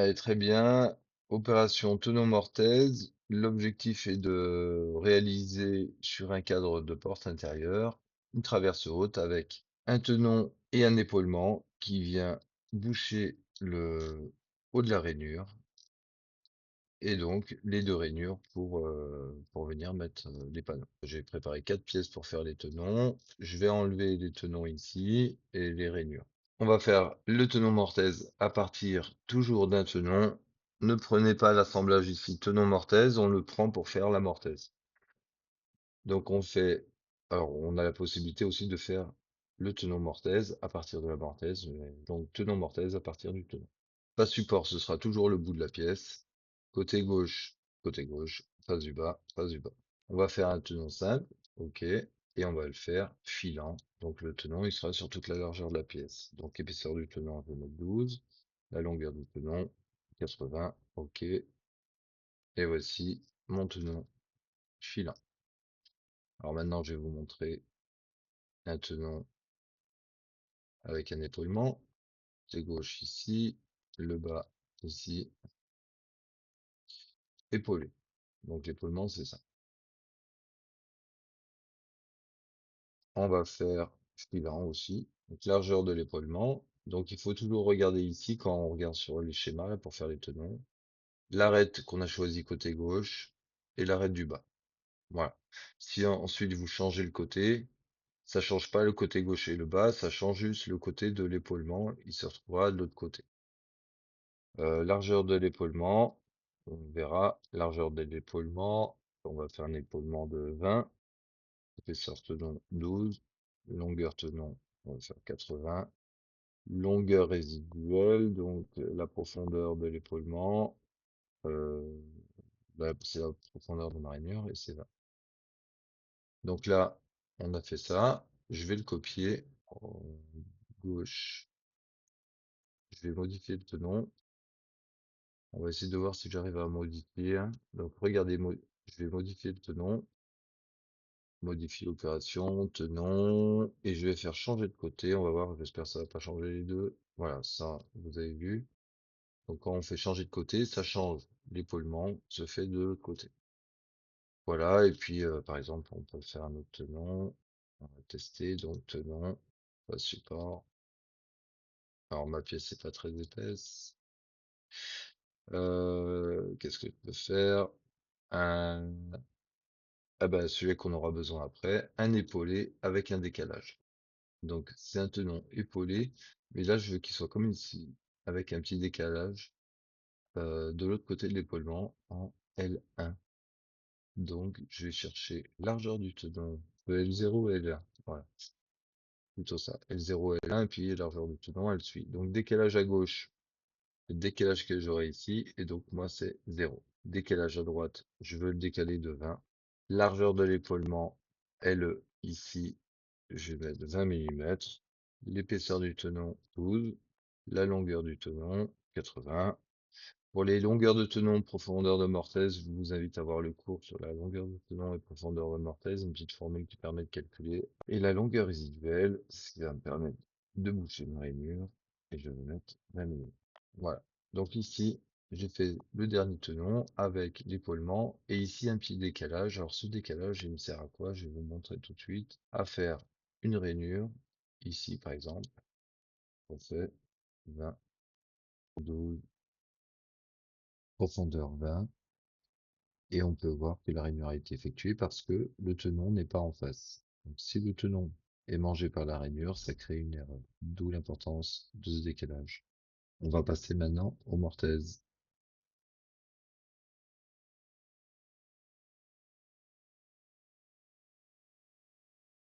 Allez, très bien. Opération tenon-mortaise. L'objectif est de réaliser sur un cadre de porte intérieure une traverse haute avec un tenon et un épaulement qui vient boucher le haut de la rainure et donc les deux rainures pour venir mettre les panneaux. J'ai préparé 4 pièces pour faire les tenons. Je vais enlever les tenons ici et les rainures. On va faire le tenon mortaise à partir toujours d'un tenon. Ne prenez pas l'assemblage ici tenon mortaise, on le prend pour faire la mortaise. Donc on fait, alors on a la possibilité aussi de faire le tenon mortaise à partir de la mortaise, donc tenon mortaise à partir du tenon. Pas support, ce sera toujours le bout de la pièce. Côté gauche, face du bas, face du bas. On va faire un tenon simple, ok, et on va le faire filant. Donc le tenon, il sera sur toute la largeur de la pièce. Donc épaisseur du tenon, je vais mettre 12. La longueur du tenon, 80, ok. Et voici mon tenon filant. Alors maintenant, je vais vous montrer un tenon avec un épaulement. Côté gauche ici, le bas ici, épaulé. Donc l'épaulement, c'est ça. On va faire filant aussi. Donc largeur de l'épaulement. Donc il faut toujours regarder ici quand on regarde sur les schémas là, pour faire les tenons. L'arête qu'on a choisi côté gauche et l'arête du bas. Voilà. Si ensuite vous changez le côté, ça change pas le côté gauche et le bas, ça change juste le côté de l'épaulement. Il se retrouvera de l'autre côté. Largeur de l'épaulement. On verra largeur de l'épaulement. On va faire un épaulement de 20. Épaisseur tenon 12. Longueur tenon, on va faire 80. Longueur résiduelle, donc la profondeur de l'épaulement. Euh, c'est la profondeur de ma rainure et c'est là. Donc là, on a fait ça. Je vais le copier en gauche. Je vais modifier le tenon. On va essayer de voir si j'arrive à modifier. Donc regardez, je vais modifier le tenon. Modifier l'opération, tenon. Et je vais faire changer de côté. On va voir, j'espère que ça va pas changer les deux. Voilà, ça, vous avez vu. Donc quand on fait changer de côté, ça change. L'épaulement se fait de l'autre côté. Voilà, et puis par exemple, on peut faire un autre tenon. On va tester, donc tenon, pas support. Alors ma pièce n'est pas très épaisse. Qu'est-ce que je peux faire? Un... Ah ben celui qu'on aura besoin après, un épaulé avec un décalage. Donc c'est un tenon épaulé, mais là je veux qu'il soit comme ici, avec un petit décalage de l'autre côté de l'épaulement en L1. Donc, je vais chercher largeur du tenon, L0 et L1. Voilà, plutôt ça. L0 et L1, et puis largeur du tenon, elle suit. Donc, décalage à gauche, le décalage que j'aurai ici, et donc moi, c'est 0. Décalage à droite, je veux le décaler de 20. Largeur de l'épaulement, LE, ici, je vais mettre 20 mm. L'épaisseur du tenon, 12. La longueur du tenon, 80. Pour les longueurs de tenon, profondeur de mortaise, je vous invite à voir le cours sur la longueur de tenon et profondeur de mortaise, une petite formule qui permet de calculer. Et la longueur résiduelle, ce qui va me permettre de boucher ma rainure. Et je vais mettre 20 mm. Voilà. Donc ici, j'ai fait le dernier tenon avec l'épaulement. Et ici, un petit décalage. Alors ce décalage, il me sert à quoi? Je vais vous montrer tout de suite. À faire une rainure. Ici, par exemple, on fait 20, 12, profondeur 20. Et on peut voir que la rainure a été effectuée parce que le tenon n'est pas en face. Donc, si le tenon est mangé par la rainure, ça crée une erreur. D'où l'importance de ce décalage. On va passer maintenant aux mortaises.